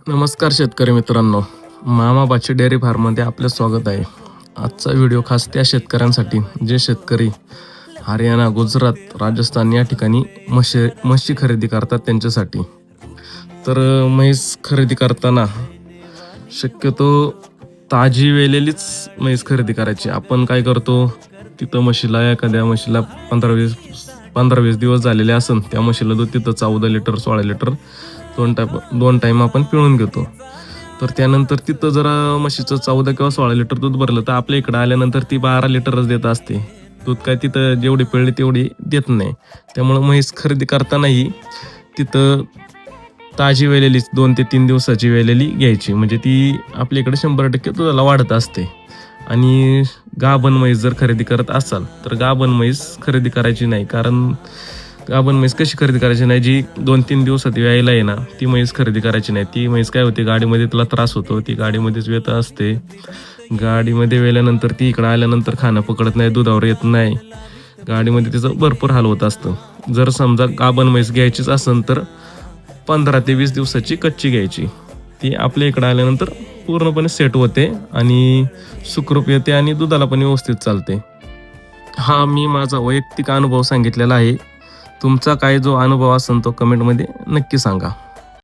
नमस्कार शेतकरी मित्रांनो, मामा बाची डेअरी फार्ममध्ये आपले स्वागत आहे. आजचा व्हिडिओ खास त्या शेतकऱ्यांसाठी जे शेतकरी हरियाणा, गुजरात, राजस्थान या ठिकाणी म्हशी खरेदी करतात त्यांच्यासाठी. तर म्हैस खरेदी करताना शक्यतो ताजी वेलेलीच म्हैस खरेदी करायची. आपण काय करतो, तिथं एखाद्या म्हशीला 15-20 दिवस झालेले असन, त्या म्हशीला दूध तिथं 14 लिटर 16 लिटर दोन टाईम आपण पिळून घेतो. तर त्यानंतर तिथं जरा म्हशीचं 14 किंवा 16 लिटर दूध भरलं तर आपल्या इकडं आल्यानंतर ती 12 लिटरच देत असते. दूध काय तिथं जेवढी पिळली तेवढी देत नाही. त्यामुळं म्हैस खरेदी करतानाही तिथं ताजी वेलेलीच 2 ते 3 दिवसाची वेलेली घ्यायची, म्हणजे ती आपल्या इकडे 100% दुधाला वाढत असते. आणि गाभण म्हैस जर खरेदी करत असाल तर गाभण म्हैस खरेदी करायची नाही. कारण गाभण म्हैस कशी खरेदी करायची नाही, जी 2-3 दिवसात यायला आहे ना, ती म्हैस खरेदी करायची नाही. ती म्हैस काय होते, गाडीमध्ये तुला त्रास होतो, ती गाडीमध्येच वेत असते. गाडीमध्ये वेल्यानंतर ती इकडं आल्यानंतर खाणं पकडत नाही, दुधावर येत नाही. गाडीमध्ये तिचं भरपूर हाल होत असतं. जर समजा गाभण म्हैस घ्यायचीच असेल तर 15 ते 20 दिवसाची कच्ची घ्यायची. ती आपल्या इकडं आल्यानंतर पूर्णपणे सेट होते आणि सुखरूप येते आणि दुधाला पण व्यवस्थित चालते. हा मी माझा वैयक्तिक अनुभव सांगितलेला आहे. तुमचा काय जो अनुभव असेल तो कमेंटमध्ये नक्की सांगा.